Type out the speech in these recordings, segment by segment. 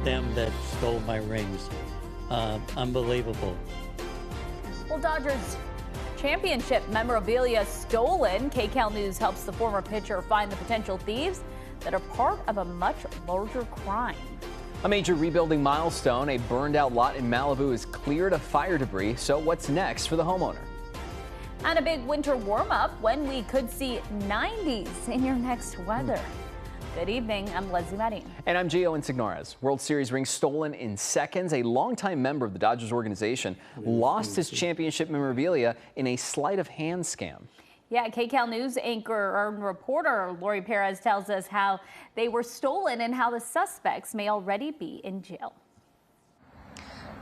Them that stole my rings. Unbelievable. Well, Dodgers championship memorabilia stolen. KCAL News helps the former pitcher find the potential thieves that are part of a much larger crime. A major rebuilding milestone. A burned out lot in Malibu is cleared of fire debris. So what's next for the homeowner? And a big winter warm up when we could see 90s in your next weather. Good evening, I'm Leslie Maddie. And I'm Gio Insignoras. World Series ring stolen in seconds. A longtime member of the Dodgers organization lost his championship memorabilia in a sleight of hand scam. Yeah, KCAL News anchor and reporter Laurie Perez tells us how they were stolen and how the suspects may already be in jail.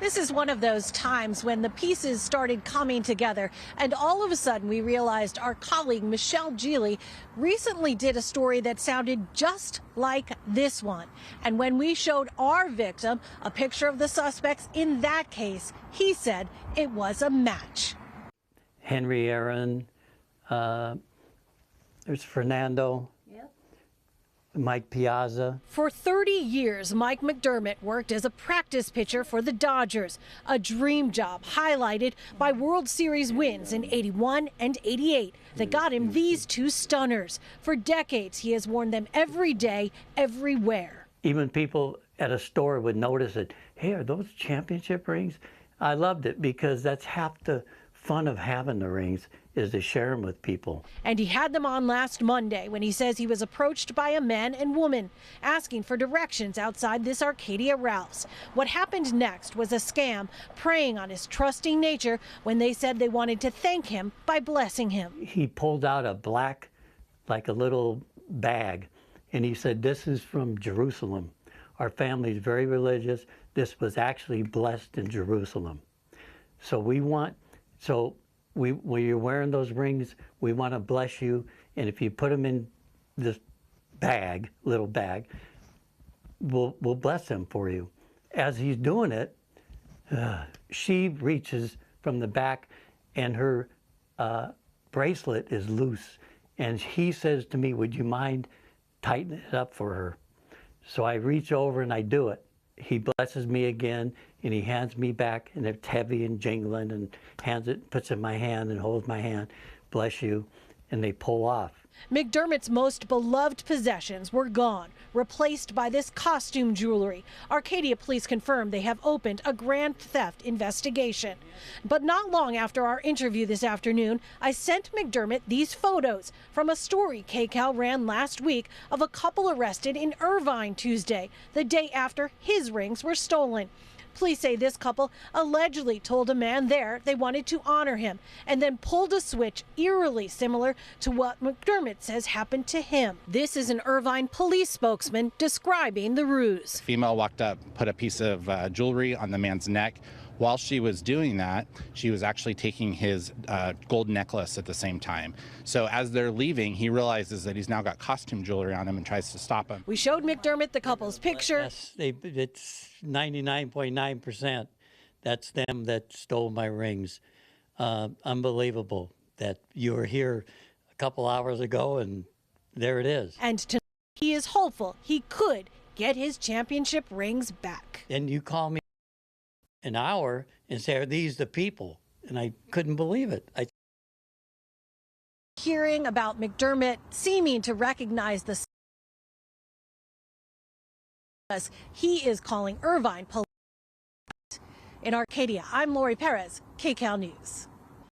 This is one of those times when the pieces started coming together, and all of a sudden we realized our colleague Michelle Geely recently did a story that sounded just like this one. And when we showed our victim a picture of the suspects in that case, he said it was a match. Henry Aaron, there's Fernando. Mike Piazza. For 30 years, Mike McDermott worked as a practice pitcher for the Dodgers, a dream job highlighted by World Series wins in '81 and '88 that got him these two stunners. For decades, he has worn them every day, everywhere. Even people at a store would notice it. Hey, are those championship rings? I loved it because that's half the fun of having the rings, is to share them with people. And he had them on last Monday when he says he was approached by a man and woman asking for directions outside this Arcadia Ralph's. What happened next was a scam preying on his trusting nature when they said they wanted to thank him by blessing him. He pulled out a black, like a little bag, and he said, "This is from Jerusalem. Our family is very religious. This was actually blessed in Jerusalem. So when you're wearing those rings, we want to bless you. And if you put them in this bag, little bag, we'll bless them for you." As he's doing it, she reaches from the back and her bracelet is loose. And he says to me, "Would you mind tightening it up for her?" So I reach over and I do it. He blesses me again, and he hands me back, and it's heavy and jingling, and puts it in my hand and holds my hand. "Bless you," and they pull off. McDermott's most beloved possessions were gone, replaced by this costume jewelry. Arcadia police confirmed they have opened a grand theft investigation. But not long after our interview this afternoon, I sent McDermott these photos from a story KCAL ran last week of a couple arrested in Irvine Tuesday, the day after his rings were stolen. Police say this couple allegedly told a man there they wanted to honor him and then pulled a switch eerily similar to what McDermott says happened to him. This is an Irvine police spokesman describing the ruse. The female walked up, put a piece of jewelry on the man's neck. While she was doing that, she was actually taking his gold necklace at the same time. So as they're leaving, he realizes that he's now got costume jewelry on him and tries to stop him. We showed McDermott the couple's picture. Yes, it's 99.9%. That's them that stole my rings. Unbelievable that you were here a couple hours ago and there it is. And tonight he is hopeful he could get his championship rings back. And you call me an hour and say, "Are these the people?" And I couldn't believe it. Hearing about McDermott seeming to recognize the he is calling Irvine police. In Arcadia, I'm Laurie Perez, KCAL News.